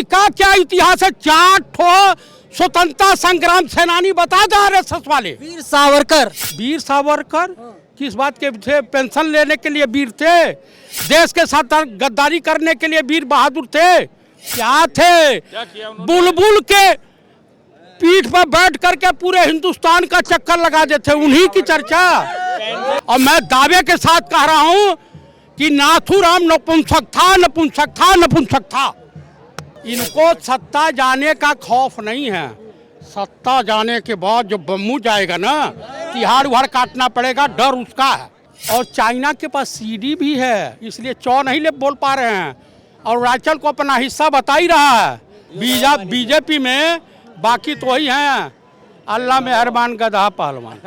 इनका क्या इतिहास है? 4 ठो स्वतंत्रता संग्राम सेनानी बता दे आरएसएस वाले। वीर सावरकर किस बात के थे? पेंशन लेने के लिए वीर थे, देश के साथ गद्दारी करने के लिए वीर बहादुर थे। क्या थे? बुलबुल के पीठ पर बैठ करके पूरे हिंदुस्तान का चक्कर लगा देते, उन्हीं की चर्चा। और मैं दावे के साथ कह रहा हूं कि नाथूराम नपुंसक था, नपुंसक था, नपुंसक था। इनको सत्ता जाने का खौफ नहीं है। सत्ता जाने के बाद जो बम्मू जाएगा ना, तिहाड़ उहाड़ काटना पड़ेगा, डर उसका है। और चाइना के पास सीडी भी है, इसलिए चौ नहीं ले बोल पा रहे हैं। और अरुणाचल को अपना हिस्सा बता ही रहा है। बीजेपी में बाकी तो वही हैं, अल्लाह मेहरबान गधा पहलवान।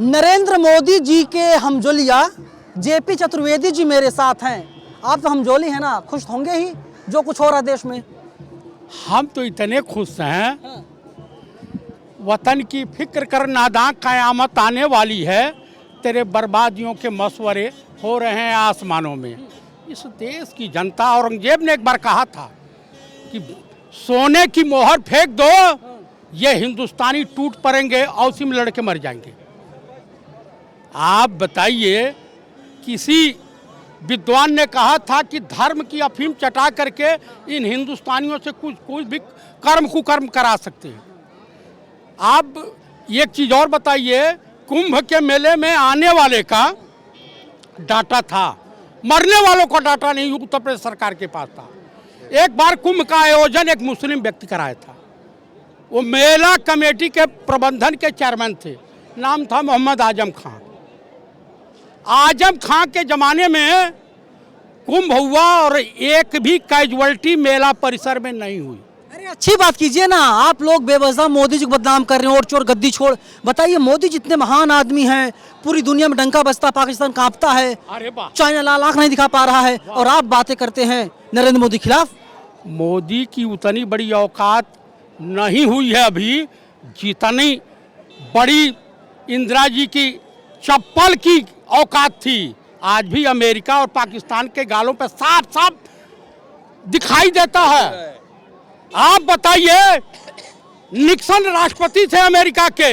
नरेंद्र मोदी जी के हमजोलिया जेपी चतुर्वेदी जी मेरे साथ हैं। आप तो हमजोली हैं ना, खुश होंगे ही जो कुछ हो रहा है देश में। हम तो इतने खुश हैं, वतन की फिक्र कर नादां क़यामत आने वाली है, तेरे बर्बादियों के मशवरे हो रहे हैं आसमानों में। इस देश की जनता, औरंगजेब ने एक बार कहा था कि सोने की मोहर फेंक दो, ये हिंदुस्तानी टूट पड़ेंगे और उसी में लड़के मर जाएंगे। आप बताइए, किसी विद्वान ने कहा था कि धर्म की अफीम चटा करके इन हिंदुस्तानियों से कुछ भी कर्म कुकर्म करा सकते हैं। आप एक चीज़ और बताइए, कुंभ के मेले में आने वाले का डाटा था, मरने वालों का डाटा नहीं उत्तर प्रदेश सरकार के पास था। एक बार कुंभ का आयोजन एक मुस्लिम व्यक्ति कराया था, वो मेला कमेटी के प्रबंधन के चेयरमैन थे, नाम था मोहम्मद आजम खां। आजम खां के ज़माने में कुंभ हुआ और एक भी कैजुअल्टी मेला परिसर में नहीं हुई। अरे अच्छी बात कीजिए ना, आप लोग बेवजह मोदी जी को बदनाम कर रहे हैं, और चोर गद्दी छोड़। बताइए, मोदी जितने महान आदमी हैं, पूरी दुनिया में डंका बजता, पाकिस्तान कांपता है, चाइना लाल आंख नहीं दिखा पा रहा है, और आप बातें करते हैं नरेंद्र मोदी खिलाफ। मोदी की उतनी बड़ी औकात नहीं हुई है अभी जितनी बड़ी इंदिरा जी की चप्पल की औकात थी। आज भी अमेरिका और पाकिस्तान के गालों पर साफ साफ दिखाई देता है। आप बताइए, निक्सन राष्ट्रपति थे अमेरिका के,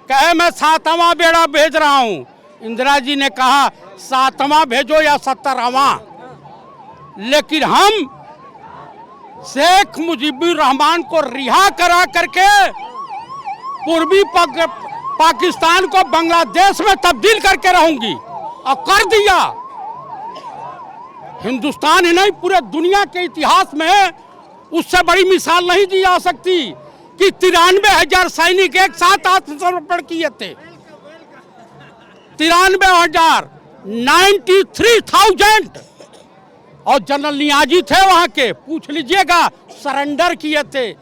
कहे मैं 7वां बेड़ा भेज रहा हूं। इंदिरा जी ने कहा 7वां भेजो या 17वां। लेकिन हम शेख मुजीबुर रहमान को रिहा करा करके पूर्वी पाकिस्तान को बांग्लादेश में तब्दील करके रहूंगी, और कर दिया। हिंदुस्तान ही नहीं, पूरे दुनिया के इतिहास में उससे बड़ी मिसाल नहीं दी जा सकती कि 93,000 सैनिक एक साथ आत्मसमर्पण किए थे। 93,000, 93,000। और जनरल नियाजी थे वहां के, पूछ लीजिएगा, सरेंडर किए थे।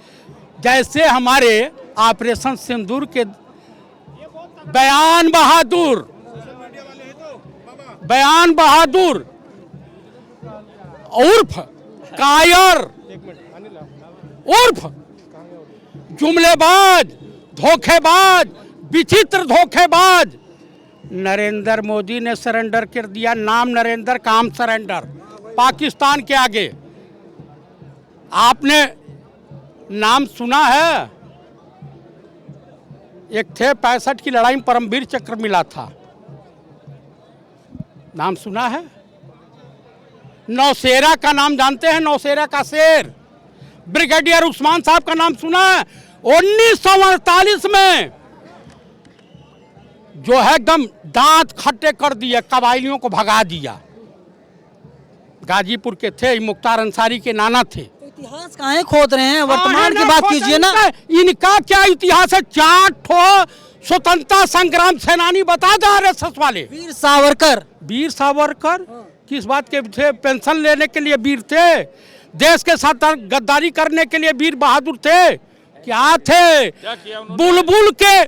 जैसे हमारे ऑपरेशन सिंदूर के बयान बहादुर उर्फ कायर उर्फ जुमलेबाज, धोखेबाज, विचित्र धोखेबाज नरेंद्र मोदी ने सरेंडर कर दिया। नाम नरेंद्र, काम सरेंडर, पाकिस्तान के आगे। आपने नाम सुना है? एक थे 65 की लड़ाई में परमवीर चक्र मिला था, नाम सुना है? नौशेरा का नाम जानते हैं? नौशेरा का शेर ब्रिगेडियर उस्मान साहब का नाम सुना है? 1948 में जो है एकदम दांत खट्टे कर दिए, कबायलियों को भगा दिया। गाजीपुर के थे, मुख्तार अंसारी के नाना थे। तो इतिहास काहे खोद रहे हैं, वर्तमान की बात कीजिए ना। इनका क्या इतिहास है? 4 ठो स्वतंत्रता संग्राम सेनानी बता दे आरएसएस वाले। वीर सावरकर किस बात के थे? पेंशन लेने के लिए वीर थे, देश के साथ गद्दारी करने के लिए वीर बहादुर थे। क्या थे? बुलबुल के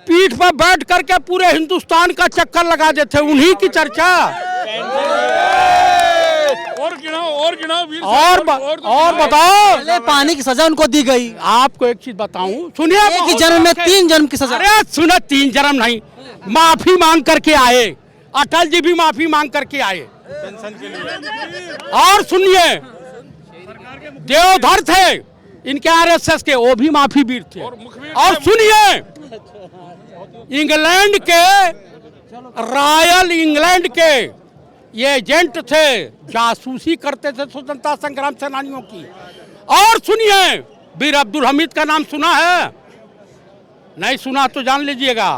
पीठ पर बैठ करके पूरे हिंदुस्तान का चक्कर लगा देते, उन्हीं की चर्चा। और बताओ, पानी की सजा उनको दी गई। आपको एक चीज बताऊं, सुनिए। एक ही जन्म में 3 जन्म की सजा। अरे सुनो, 3 जन्म नहीं, माफी मांग करके आए, अटल जी भी माफी मांग करके आए पेंशन के लिए। और सुनिए, देवधर थे इनके आरएसएस के, वो भी माफी वीर थे। और सुनिए, इंग्लैंड के, रॉयल इंग्लैंड के ये एजेंट थे, जासूसी करते थे स्वतंत्रता संग्राम सेनानियों की। और सुनिए, वीर अब्दुल हमीद का नाम सुना है? नहीं सुना तो जान लीजिएगा।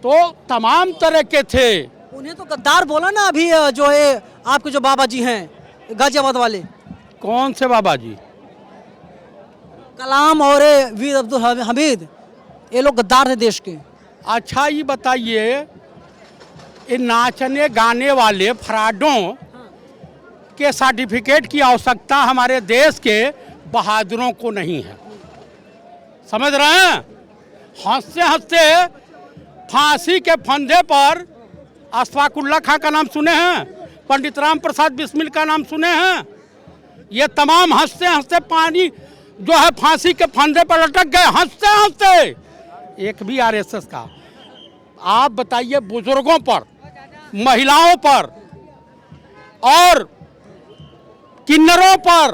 तो तमाम तरह के थे। उन्हें तो गद्दार बोला ना अभी, जो है आपके जो बाबा जी हैं गाजियाबाद वाले। कौन से बाबा जी? कलाम और ये वीर अब्दुल हमीद, ये लोग गद्दार थे देश के। अच्छा ये बताइए, इन नाचने गाने वाले फ्रॉडों के सर्टिफिकेट की आवश्यकता हमारे देश के बहादुरों को नहीं है, समझ रहे हैं? हंसते हंसते फांसी के फंदे पर अशफाकुल्ला खां का नाम सुने हैं? पंडित राम प्रसाद बिस्मिल का नाम सुने हैं? ये तमाम हंसते हंसते पानी जो है फांसी के फंदे पर लटक गए, हंसते हंसते। एक भी आरएसएस का आप बताइए, बुजुर्गों पर, महिलाओं पर और किन्नरों पर,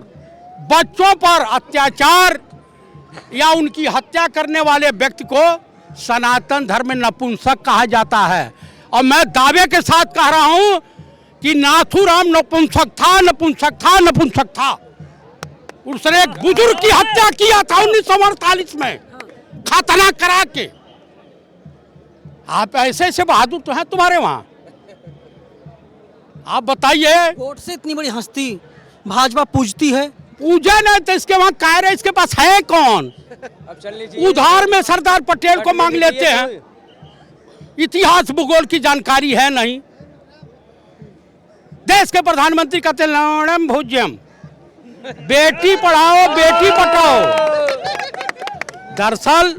बच्चों पर अत्याचार या उनकी हत्या करने वाले व्यक्ति को सनातन धर्म में नपुंसक कहा जाता है। और मैं दावे के साथ कह रहा हूं कि नाथूराम नपुंसक था, नपुंसक था, नपुंसक था। उसने एक बुजुर्ग की हत्या किया था 1948 में, खतना करा के। आप ऐसे ऐसे बहादुर तो हैं तुम्हारे वहां। आप बताइए, वोट से इतनी बड़ी हस्ती भाजपा पूजती है? पूजा नहीं तो इसके वहां कायर है, इसके पास है कौन? उधार में सरदार पटेल को मांग लेते हैं। इतिहास भूगोल की जानकारी है नहीं। देश के प्रधानमंत्री कहते लवणम भोज्यम, बेटी पढ़ाओ बेटी पटाओ। दरअसल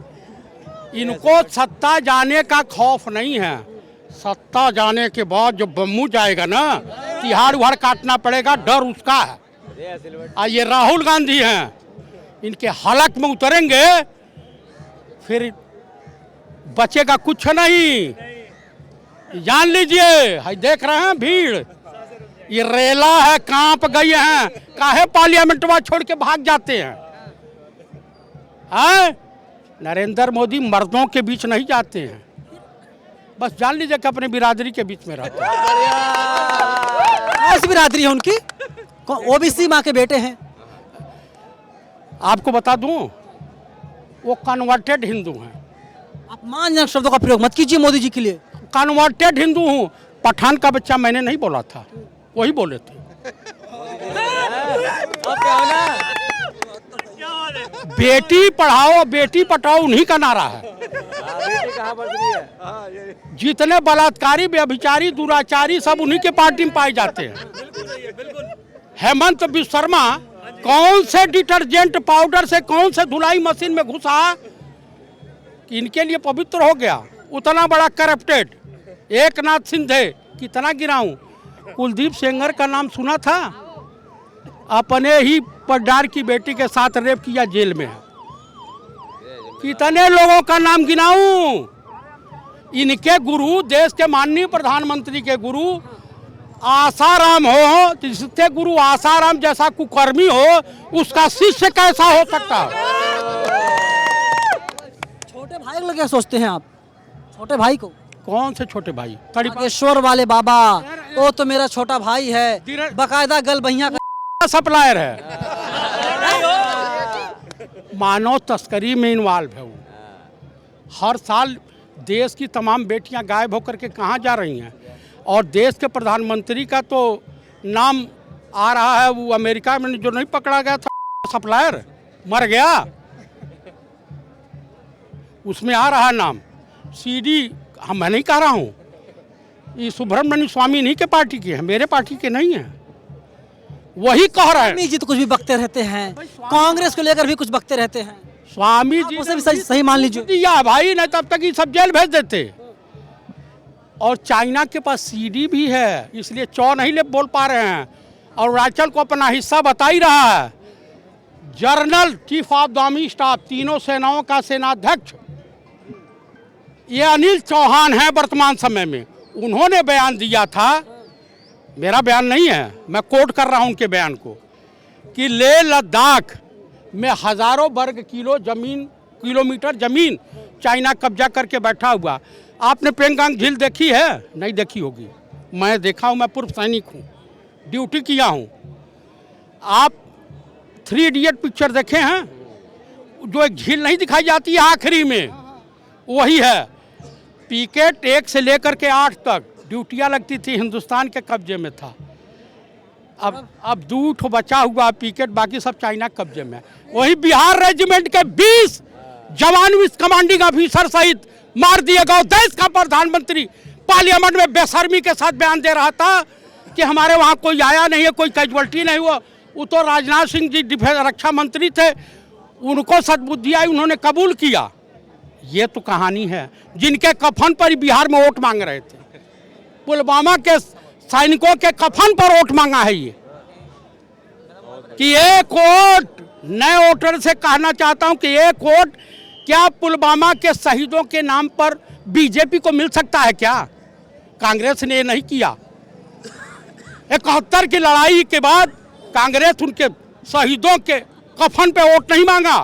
इनको सत्ता जाने का खौफ नहीं है। सत्ता जाने के बाद जो बम्मू जाएगा ना, तिहाड़ उहाड़ काटना पड़ेगा, डर उसका है। ये राहुल गांधी हैं, इनके हलक में उतरेंगे फिर बचेगा कुछ नहीं, जान लीजिए। है देख रहे हैं भीड़, ये रेला है, कांप गई हैं। काहे पार्लियामेंटवा छोड़ के भाग जाते हैं? नरेंद्र मोदी मर्दों के बीच नहीं जाते हैं, बस जान लीजिए कि अपने बिरादरी के बीच में रहते हैं। ऐसी बिरादरी है उनकी, ओबीसी माँ के बेटे हैं। आपको बता दूं, वो कन्वर्टेड हिंदू हैं। अपमानजनक शब्दों का प्रयोग मत कीजिए मोदी जी के लिए। कन्वर्टेड हिंदू हूँ। पठान का बच्चा मैंने नहीं बोला था, वही बोले थे। बेटी पढ़ाओ बेटी पटाओ उन्हीं का नारा है। जितने बलात्कारी, व्यभिचारी, दुराचारी सब उन्हीं के पार्टी में पाए जाते हैं। हेमंत बिश्व शर्मा कौन से डिटर्जेंट पाउडर से कौन से धुलाई मशीन में घुसा कि इनके लिए पवित्र हो गया? उतना बड़ा करप्टेड। एकनाथ शिंदे कितना गिराऊं। कुलदीप सेंगर का नाम सुना था? अपने ही पटदार की बेटी के साथ रेप किया, जेल में है। कितने लोगों का नाम गिनाऊं? इनके गुरु, देश के माननीय प्रधानमंत्री के गुरु आसाराम हो, जिसके गुरु आसाराम जैसा कुकर्मी हो, उसका शिष्य कैसा हो सकता है? छोटे भाई को क्या सोचते हैं आप? छोटे भाई को? कौन से छोटे भाई? नागेश्वर वाले बाबा, वो तो मेरा छोटा भाई है, बकायदा गल बहिया का सप्लायर है। मानव तस्करी में इन्वॉल्व है वो। हर साल देश की तमाम बेटियां गायब होकर के कहाँ जा रही हैं? और देश के प्रधानमंत्री का तो नाम आ रहा है, वो अमेरिका में जो नहीं पकड़ा गया था सप्लायर, मर गया, उसमें आ रहा है नाम। सीडी मैं नहीं कह रहा हूँ, ये सुब्रमण्यम स्वामी इन्हीं के पार्टी के हैं, मेरे पार्टी के नहीं हैं। वही कह रहे हैं। जी तो कुछ भी बकते रहते हैं, कांग्रेस को लेकर भी कुछ बकते रहते हैं। स्वामी जी उसे भी सही मान लीजिए दिया भाई, नहीं तब तक ये सब जेल भेज देते। और चाइना के पास सीडी भी है, इसलिए चौ नहीं ले बोल पा रहे हैं। और अरुणाचल को अपना हिस्सा बता ही रहा है। General chief of the army staff, तीनों सेनाओं का सेनाध्यक्ष ये अनिल चौहान है वर्तमान समय में, उन्होंने बयान दिया था, मेरा बयान नहीं है, मैं कोट कर रहा हूं उनके बयान को, कि लेह लद्दाख में हजारों वर्ग किलोमीटर जमीन चाइना कब्जा करके बैठा हुआ। आपने पेंगोंग झील देखी है? नहीं देखी होगी, मैं देखा हूं, मैं पूर्व सैनिक हूं, ड्यूटी किया हूं। आप 3 इडियट पिक्चर देखे हैं? जो एक झील नहीं दिखाई जाती है आखिरी में, वही है। पिकेट 1 से लेकर के 8 तक ड्यूटियां लगती थी, हिंदुस्तान के कब्जे में था। अब 2 ठो बचा हुआ पिकेट, बाकी सब चाइना कब्जे में। वही बिहार रेजिमेंट के 20 जवान विस कमांडिंग ऑफिसर सहित मार दिए गए। देश का प्रधानमंत्री पार्लियामेंट में बेशर्मी के साथ बयान दे रहा था कि हमारे वहाँ कोई आया नहीं है, कोई कैजुअल्टी नहीं हुआ। वो तो राजनाथ सिंह जी डिफेंस रक्षा मंत्री थे, उनको सद्बुद्धि आई, उन्होंने कबूल किया। ये तो कहानी है, जिनके कफन पर ही बिहार में वोट मांग रहे थे। पुलवामा के सैनिकों के कफन पर वोट मांगा है ये। कि एक वोट, नए वोटर से कहना चाहता हूं कि एक वोट क्या पुलवामा के शहीदों के नाम पर बीजेपी को मिल सकता है क्या? कांग्रेस ने ये नहीं किया। 71 की लड़ाई के बाद कांग्रेस उनके शहीदों के कफन पे वोट नहीं मांगा।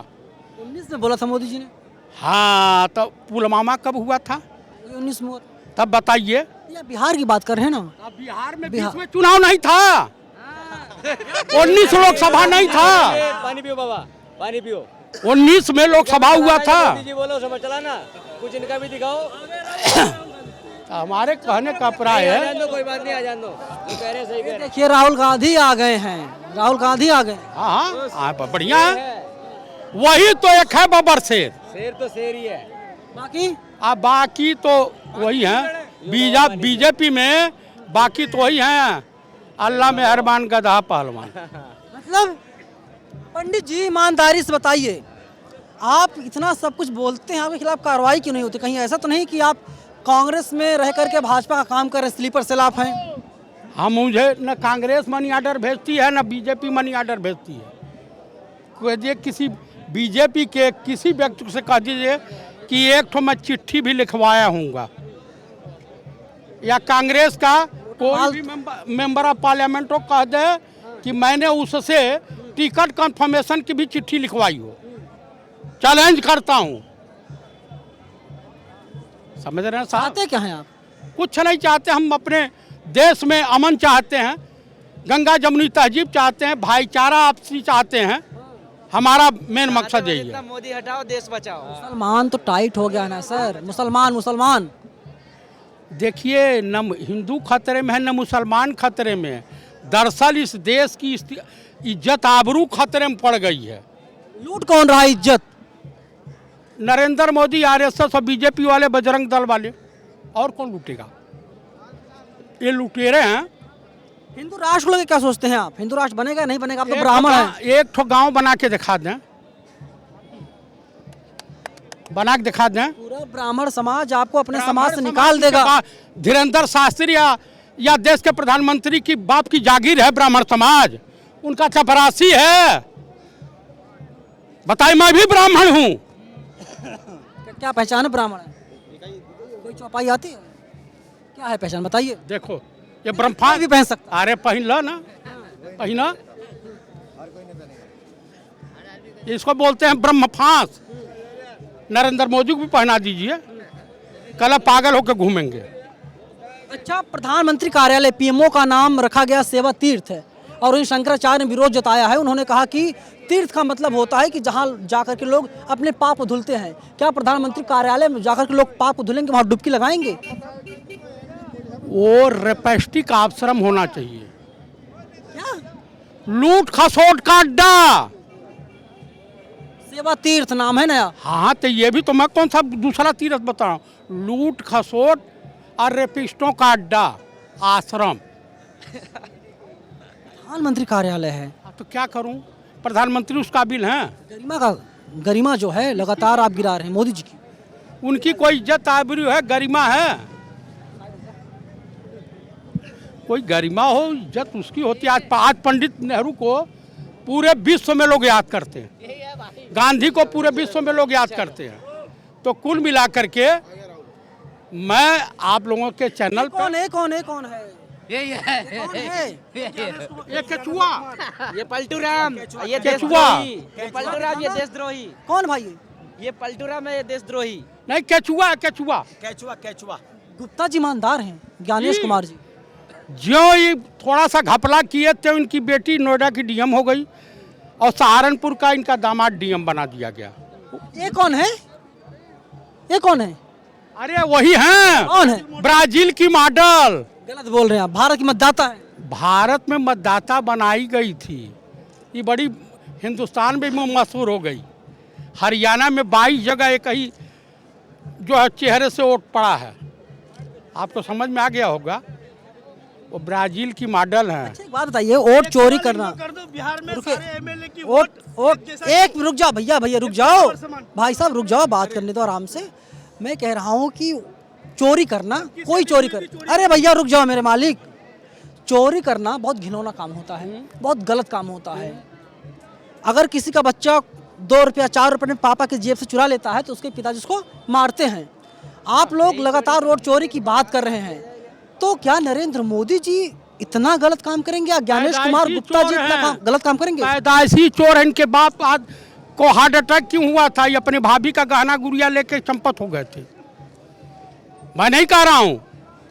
19 में बोला था मोदी जी ने। हाँ, तो पुलवामा कब हुआ था? 19 में। तब बताइए। या बिहार की बात कर रहे हैं ना? अब बिहार में बीच में चुनाव नहीं था, 19 लोकसभा नहीं था। पानी पियो बाबा, पानी पियो। 19 में लोकसभा हुआ था। मोदी जी बोलो, समझ चला ना, कुछ इनका भी दिखाओ। हमारे कहने का प्राय है। दो, कोई बात नहीं, आ जान दो, जो कह रहे हैं सही कह रहे हैं। देखिए राहुल गांधी आ गए हैं, राहुल गांधी आ गए। हाँ हाँ, बढ़िया है। वही तो एक है बबर शेर। शेर तो शेर ही है, बाकी तो वही है। बीजेपी में बाकी तो वही हैं, अल्लाह मेहरबान गधा पहलवान। मतलब पंडित जी ईमानदारी से बताइए, आप इतना सब कुछ बोलते हैं, आपके खिलाफ कार्रवाई क्यों नहीं होती? कहीं ऐसा तो नहीं कि आप कांग्रेस में रह करके भाजपा का काम कर रहे, स्लीपर सेल आप हैं? हम, मुझे न कांग्रेस मनी ऑर्डर भेजती है, न बीजेपी मनी ऑर्डर भेजती है। कह दीजिए किसी बीजेपी के किसी व्यक्ति से कह दीजिए कि एक ठो मैं चिट्ठी भी लिखवाया हूँगा, या कांग्रेस का कोई भी मेंबर ऑफ पार्लियामेंट को कह दे कि मैंने उससे टिकट कंफर्मेशन की भी चिट्ठी लिखवाई हो, चैलेंज करता हूँ। समझ रहे हैं साहब? चाहते क्या हैं आप? कुछ नहीं चाहते, हम अपने देश में अमन चाहते हैं, गंगा जमुनी तहजीब चाहते हैं, भाईचारा आपसी चाहते हैं। हमारा मेन मकसद यही है। मोदी हटाओ, देश बचाओ। मुसलमान तो टाइट हो गया ना सर, मुसलमान। देखिए, न हिंदू खतरे में है, न मुसलमान खतरे में है। दरअसल इस देश की इज्जत आबरू खतरे में पड़ गई है। लूट कौन रहा है इज्जत? नरेंद्र मोदी, आरएसएस और बीजेपी वाले, बजरंग दल वाले, और कौन लूटेगा? ये लुटेरे हैं। हिंदू राष्ट्र को लेकर क्या सोचते हैं आप? हिंदू राष्ट्र बनेगा नहीं बनेगा? आप तो ब्राह्मण हैं। एक ठो गांव बना के दिखा दें, बना के दिखा दें, पूरा ब्राह्मण समाज आपको अपने समाज से निकाल देगा। धीरेन्द्र शास्त्री या देश के प्रधानमंत्री की बाप की जागीर है ब्राह्मण समाज, उनका चपरासी है। बताइए, मैं भी ब्राह्मण हूँ। क्या पहचान है ब्राह्मण है? कोई चौपाई आती है? क्या है पहचान बताइए। देखो, ये ब्रह्मफास भी पहन सकता। अरे पहन लो ना, पहना। इसको बोलते हैं ब्रह्मफास। नरेंद्र मोदी को भी पहना दीजिए, कल पागल होकर घूमेंगे। अच्छा, प्रधानमंत्री कार्यालय पीएमओ का नाम रखा गया सेवा तीर्थ है, और उन शंकराचार्य ने विरोध जताया है। उन्होंने कहा कि तीर्थ का मतलब होता है कि जहां जाकर के लोग अपने पाप धुलते हैं। क्या प्रधानमंत्री कार्यालय में जाकर के लोग पाप धुलेंगे, वहां डुबकी लगाएंगे? वो रेपेस्टिक आश्रम होना चाहिए। क्या? लूट खसोट का अड्डा। सेवा तीर्थ नाम है नया। हाँ, तो ये भी तो मैं कौन सा दूसरा तीर्थ बता रहा हूँ। लूट खसोट और रेपिस्टों का अड्डा, आश्रम। प्रधानमंत्री कार्यालय है तो क्या करूं? प्रधानमंत्री उस काबिल हैं? गरिमा जो है लगातार आप गिरा रहे हैं मोदी जी की। उनकी कोई इज्जत आबरू है, गरिमा है? कोई गरिमा हो, इज्जत उसकी होती है। आज पंडित नेहरू को पूरे विश्व में लोग याद करते हैं, गांधी को पूरे विश्व में लोग याद करते हैं। तो कुल मिलाकर के मैं आप लोगों के चैनल कौन है कौन है कौन है यही है कौन है ये केचुआ ये पलटू राम ये केचुआ। देशद्रोही ये पलटू राम ये देशद्रोही कौन भाई ये? ये पलटू राम है ये देशद्रोही नहीं केचुआ है केचुआ। गुप्ता जी ईमानदार हैं ज्ञानेश जी। कुमार जी। ज्यों ही थोड़ा सा घपला किए थे इनकी बेटी नोएडा की डीएम हो गई और सहारनपुर का इनका दामाद डीएम बना दिया गया। ये कौन है ये कौन है अरे वही हैं कौन है ब्राजील की मॉडल। गलत बोल रहे हैं आप भारत की मतदाता है। भारत में मतदाता बनाई गई थी, ये बड़ी हिंदुस्तान में भी मशहूर हो गई। हरियाणा में 22 जगह एक ही जो है चेहरे से वोट पड़ा है, आपको समझ में आ गया होगा। वो ब्राजील की मॉडल हैं। एक बात बताइए वोट चोरी करना बिहार में रुकिए। सारे एमएलए की वोट वोट एक रुक जाओ भैया भैया रुक जाओ भाई साहब रुक जाओ बात करने दो आराम से। मैं कह रहा हूँ कि चोरी करना कोई चोरी कर अरे भैया रुक जाओ मेरे मालिक। चोरी करना बहुत घिनौना काम होता है बहुत गलत काम होता है। अगर किसी का बच्चा 2 रुपया 4 रुपये में पापा की जेब से चुरा लेता है तो उसके पिताजी उसको मारते हैं। आप लोग लगातार वोट चोरी की बात कर रहे हैं तो क्या नरेंद्र मोदी जी इतना गलत काम करेंगे या ज्ञानेश कुमार गुप्ता जी इतना गलत काम करेंगे? पैदाइशी चोर है इनके बाप आज को हार्ट अटैक क्यों हुआ था? ये अपने भाभी का गहना गुड़िया लेके चंपत हो गए थे। मैं नहीं कह रहा हूँ,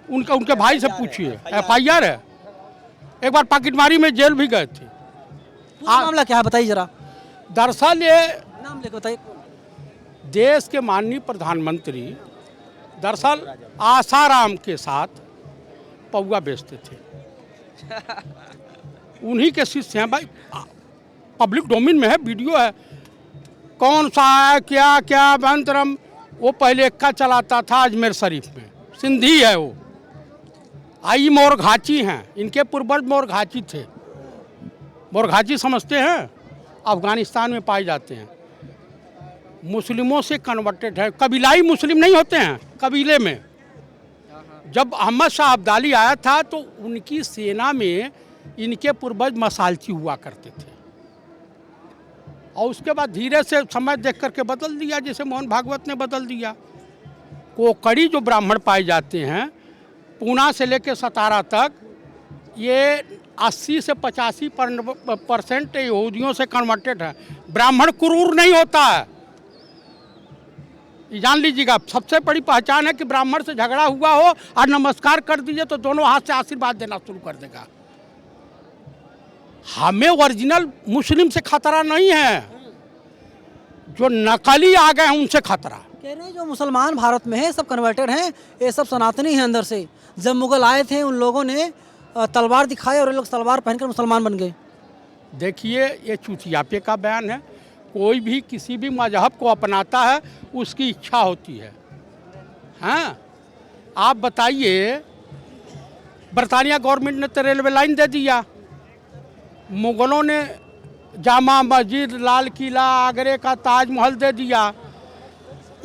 उनके भाई से पूछिए, FIR है। एक बार पॉकेटमारी में जेल भी गए थे। पूरा मामला क्या है बताइए जरा। दरअसल ये नाम लेकर बताइए। देश के माननीय प्रधानमंत्री दरअसल आसाराम के साथ पौवा बेचते थे। उन्हीं के शिष्य हैं भाई, पब्लिक डोमेन में है, वीडियो है। कौन सा है क्या क्या मंत्रम, वो पहले एक्का चलाता था अजमेर शरीफ में, सिंधी है वो। आई मोरघाची हैं, इनके पूर्वज मोरघाची थे। मोरघाची समझते हैं? अफगानिस्तान में पाए जाते हैं। मुस्लिमों से कन्वर्टेड है, कबीलाई मुस्लिम नहीं होते हैं, कबीले में। जब अहमद शाह अब्दाली आया था तो उनकी सेना में इनके पूर्वज मसालची हुआ करते थे और उसके बाद धीरे से समय देख करके बदल दिया, जैसे मोहन भागवत ने बदल दिया। कोकड़ी जो ब्राह्मण पाए जाते हैं पूना से लेकर सतारा तक, ये 80 से 85% यहूदियों से कन्वर्टेड है। ब्राह्मण क्रूर नहीं होता है, ये जान लीजिएगा। सबसे बड़ी पहचान है कि ब्राह्मण से झगड़ा हुआ हो और नमस्कार कर दीजिए तो दोनों हाथ से आशीर्वाद देना शुरू कर देगा। हमें ओरिजिनल मुस्लिम से खतरा नहीं है, जो नकली आ गए हैं उनसे खतरा। कह रहे हैं जो मुसलमान भारत में है सब कन्वर्टेड हैं, ये सब सनातनी हैं अंदर से। जब मुगल आए थे उन लोगों ने तलवार दिखाई और ये लोग तलवार पहनकर मुसलमान बन गए। देखिए ये चुतियापे का बयान है। कोई भी किसी भी मजहब को अपनाता है उसकी इच्छा होती है। हाँ, आप बताइए, बरतानिया गवर्नमेंट ने तो रेलवे लाइन दे दिया, मुगलों ने जामा मस्जिद, लाल किला, आगरे का ताजमहल दे दिया।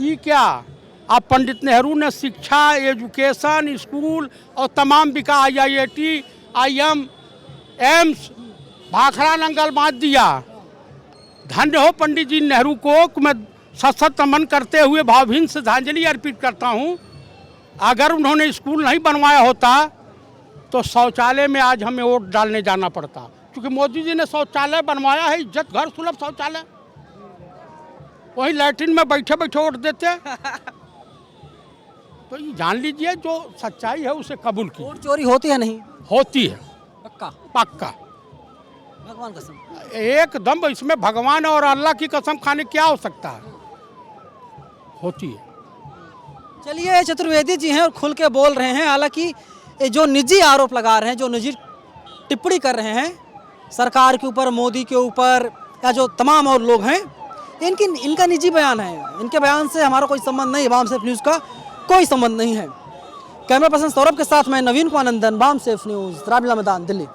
ये क्या, अब पंडित नेहरू ने शिक्षा, एजुकेशन, स्कूल और तमाम विकास IIT, IM, AIIMS, Bhakra Nangal बांध दिया। धन्य हो पंडित जी नेहरू को, मैं सशक्त नमन करते हुए भावभीनी श्रद्धांजलि अर्पित करता हूँ। अगर उन्होंने स्कूल नहीं बनवाया होता तो शौचालय में आज हमें वोट डालने जाना पड़ता, क्योंकि मोदी जी ने शौचालय बनवाया है, इज्जत घर सुलभ शौचालय। वहीं लैट्रिन में बैठे बैठे वोट देते। तो ये जान लीजिए जो सच्चाई है उसे कबूल की। वोट चोरी होती है नहीं? होती है, पक्का पक्का, भगवान कसम। एकदम। इसमें भगवान और अल्लाह की कसम खाने क्या हो सकता है, होती है। चलिए चतुर्वेदी जी हैं और खुल के बोल रहे हैं। हालांकि ये जो निजी आरोप लगा रहे हैं, जो निजी टिप्पणी कर रहे हैं सरकार के ऊपर, मोदी के ऊपर, या जो तमाम और लोग हैं, इनका निजी बयान है। इनके बयान से हमारा कोई संबंध नहीं है, वाम सेफ न्यूज़ का कोई संबंध नहीं है। कैमरा पर्सन सौरभ के साथ मैं नवीन कुमार नंदन, वाम सेफ न्यूज़, रामलीला मैदान, दिल्ली।